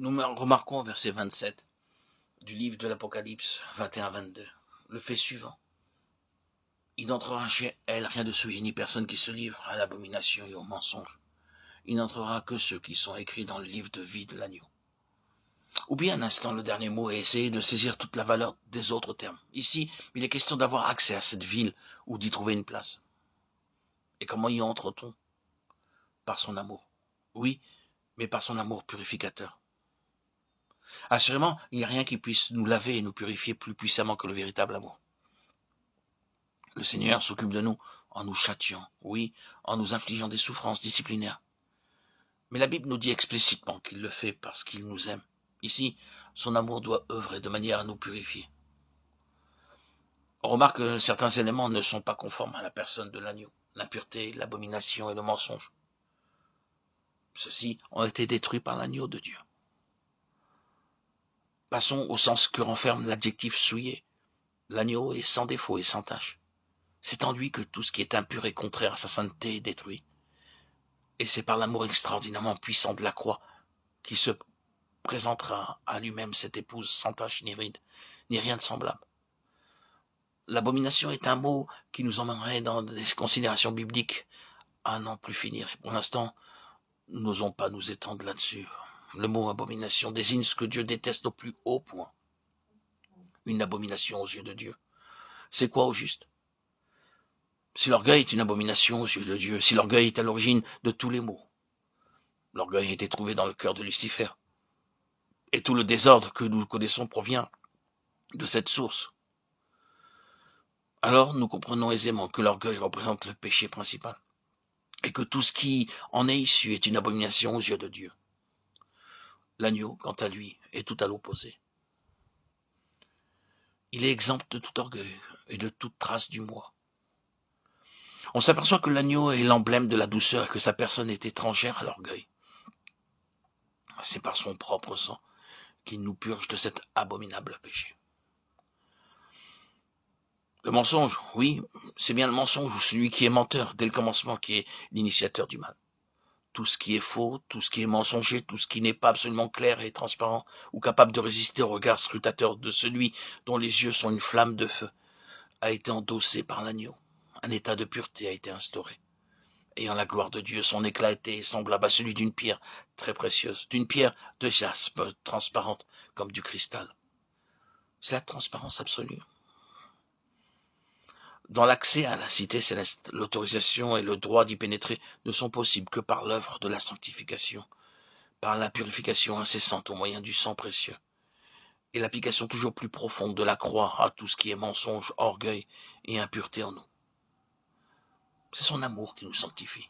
Nous remarquons au verset 27 du livre de l'Apocalypse 21-22 le fait suivant. Il n'entrera chez elle rien de souillé, ni personne qui se livre à l'abomination et au mensonge. Il n'entrera que ceux qui sont écrits dans le livre de vie de l'agneau. Oubliez un instant le dernier mot et essayez de saisir toute la valeur des autres termes. Ici, il est question d'avoir accès à cette ville ou d'y trouver une place. Et comment y entre-t-on? Par son amour. Oui, mais par son amour purificateur. Assurément, il n'y a rien qui puisse nous laver et nous purifier plus puissamment que le véritable amour. Le Seigneur s'occupe de nous en nous châtiant, oui, en nous infligeant des souffrances disciplinaires. Mais la Bible nous dit explicitement qu'il le fait parce qu'il nous aime. Ici, son amour doit œuvrer de manière à nous purifier. On remarque que certains éléments ne sont pas conformes à la personne de l'agneau, l'impureté, l'abomination et le mensonge. Ceux-ci ont été détruits par l'agneau de Dieu. Passons au sens que renferme l'adjectif souillé. L'agneau est sans défaut et sans tache. C'est en lui que tout ce qui est impur et contraire à sa sainteté est détruit. Et c'est par l'amour extraordinairement puissant de la croix qui se présentera à lui-même cette épouse sans tache ni ride, ni rien de semblable. L'abomination est un mot qui nous emmènerait dans des considérations bibliques à n'en plus finir. Et pour l'instant, nous n'osons pas nous étendre là-dessus. Le mot abomination désigne ce que Dieu déteste au plus haut point. Une abomination aux yeux de Dieu. C'est quoi au juste? Si l'orgueil est une abomination aux yeux de Dieu, si l'orgueil est à l'origine de tous les maux, l'orgueil a été trouvé dans le cœur de Lucifer. Et tout le désordre que nous connaissons provient de cette source. Alors nous comprenons aisément que l'orgueil représente le péché principal et que tout ce qui en est issu est une abomination aux yeux de Dieu. L'agneau, quant à lui, est tout à l'opposé. Il est exempt de tout orgueil et de toute trace du moi. On s'aperçoit que l'agneau est l'emblème de la douceur et que sa personne est étrangère à l'orgueil. C'est par son propre sang qu'il nous purge de cet abominable péché. Le mensonge, oui, c'est bien le mensonge ou celui qui est menteur dès le commencement qui est l'initiateur du mal. Tout ce qui est faux, tout ce qui est mensonger, tout ce qui n'est pas absolument clair et transparent ou capable de résister au regard scrutateur de celui dont les yeux sont une flamme de feu, a été endossé par l'agneau. Un état de pureté a été instauré. Ayant la gloire de Dieu, son éclat était semblable à celui d'une pierre très précieuse, d'une pierre de jaspe transparente comme du cristal. C'est la transparence absolue. Dans l'accès à la cité céleste, l'autorisation et le droit d'y pénétrer ne sont possibles que par l'œuvre de la sanctification, par la purification incessante au moyen du sang précieux, et l'application toujours plus profonde de la croix à tout ce qui est mensonge, orgueil et impureté en nous. C'est son amour qui nous sanctifie.